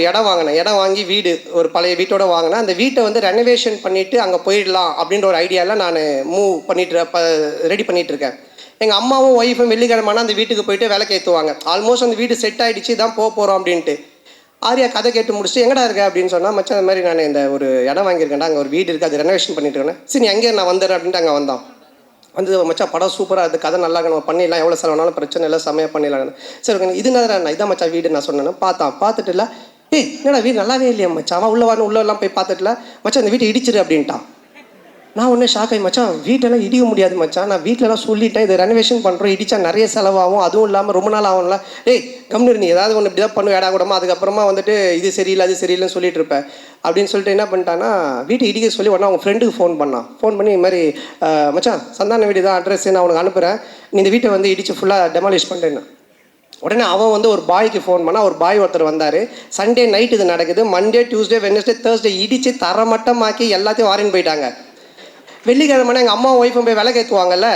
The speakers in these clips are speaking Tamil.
இடம் வாங்கினேன். இடம் வாங்கி வீடு ஒரு பழைய வீட்டோட வாங்கினேன். அந்த வீட்டை வந்து ரெனோவேஷன் பண்ணிவிட்டு அங்கே போயிடலாம் அப்படின்ற ஒரு ஐடியாவில் நான் மூவ் பண்ணிட்டு ரெடி பண்ணிகிட்ருக்கேன். எங்கள் அம்மாவும் ஒய்ஃபும் வெள்ளிக்கிழமைனா அந்த வீட்டுக்கு போயிட்டு விளக்கு ஏற்றுவாங்க. ஆல்மோஸ்ட் அந்த வீடு செட் ஆகிடுச்சு, தான் போக போகிறோம் அப்படின்ட்டு. ஆரியா கதை கேட்டு முடிச்சுட்டு எங்கடா இருக்க அப்படின்னு சொன்னால், மச்சான் அந்த மாதிரி நான் இந்த ஒரு இடம் வாங்கியிருக்கேன்டா, அங்கே ஒரு வீடு இருக்குது, அது ரெனோவேஷன் பண்ணிட்டு இருக்கேன். சரி நீ அங்கேயே நான் வந்துடுறேன் அப்படின்ட்டு அங்கே வந்தான். வந்து மச்சான் படம் சூப்பராக இருக்குது, கதை நல்லா நம்ம பண்ணிடலாம், எவ்வளோ செலவுனாலும் பிரச்சனை இல்லை, செம்மையாக பண்ணிடலாம். சரி ஓகே, இது நான் இதான் மச்சான் வீடு நான் சொன்னேன். பார்த்துட்டு இல்லை, என்னடா வீடு நல்லாவே இல்லையா மச்சான், அவன் உள்ளெல்லாம் போய் பார்த்துட்டுல மச்சான் இந்த வீட்டை இடிச்சிரு அப்படின்ட்டான். நான் ஒன்றே ஷாக் ஆகி, மச்சான் வீட்டெல்லாம் இடிக்க முடியாது மச்சான், நான் வீட்டிலலாம் சொல்லிட்டேன், இது ரெனோவேஷன் பண்ணுறோம், இடிச்சா நிறைய செலவாகும், அதுவும் இல்லாமல் ரொம்ப நாள் ஆகும்ல. கம்னு நீ ஏதாவது ஒன்று இப்படி தான் பண்ணு வேடா கூடமா, அதுக்கப்புறமா வந்துட்டு இது சரியில்லை அது சரியில்லைன்னு சொல்லிட்டு இருப்பேன் அப்படின்னு சொல்லிட்டு என்ன பண்ணிட்டான்னா, வீட்டை இடிக்க சொல்லி உடனே அவங்க ஃப்ரெண்டுக்கு ஃபோன் பண்ணி இது மாதிரி மச்சான் சந்தான வீடு தான் அட்ரஸ், நான் உனக்கு அனுப்புகிறேன், நீ இந்த வீட்டை வந்து இடித்து ஃபுல்லாக டெமாலிஷ் பண்ணிட்டேன்னு. உடனே அவன் வந்து ஒரு பாய்க்கு ஃபோன் பண்ணால், ஒரு பாய் ஒருத்தர் வந்தார். சண்டே நைட் இது நடக்குது, மண்டே டியூஸ்டே வெட்னஸ்டே தேர்ஸ்டே இடித்து தரமட்டமாக்கி எல்லாத்தையும் வாரின்னு போயிட்டாங்க. வெள்ளிக்கிழமை எங்கள் அம்மா ஒய்ஃபும் போய் விளக்கு ஏற்றுவாங்கல்ல,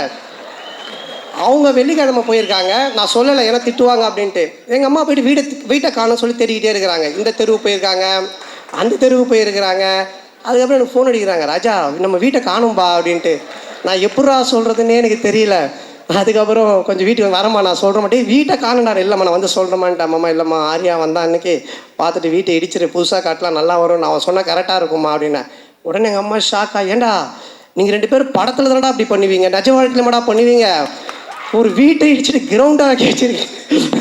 அவங்க வெள்ளிக்கிழமை போயிருக்காங்க. நான் சொல்லலை ஏன்னா திட்டுவாங்க அப்படின்ட்டு. எங்கள் அம்மா போய்ட்டு வீட்டை காணோன்னு சொல்லி தேடிக்கிட்டே இருக்கிறாங்க. இந்த தெருவு போயிருக்காங்க, அந்த தெருவு போயிருக்கிறாங்க. அதுக்கப்புறம் எனக்கு ஃபோன் அடிக்கிறாங்க, ராஜா நம்ம வீட்டை காணும்பா அப்படின்ட்டு. நான் எப்படா சொல்கிறதுன்னே எனக்கு தெரியல. அதுக்கப்புறம் கொஞ்சம் வீட்டுக்கு வரமா நான் சொல்கிற மாட்டேன், வீட்டை காணுண்டாரு. இல்லைம்மா நான் வந்து சொல்கிறேம்மான்ட்டு. அம்மா இல்லைம்மா ஆரியா வந்தான் அன்றைக்கி, பார்த்துட்டு வீட்டை இடிச்சிரு, புதுசாக காட்டலாம் நல்லா வரும், நான் சொன்னால் கரெக்டாக இருக்குமா அப்படின்னேன். உடனே எங்கள் அம்மா ஷாக்கா, ஏண்டா நீங்கள் 2 பேரும் படத்தில் தானடா அப்படி பண்ணுவீங்க, நிஜ வாழ்க்கையில் மாடா பண்ணுவீங்க, ஒரு வீட்டை இடிச்சிட்டு கிரவுண்டாக வச்சிருக்கீங்க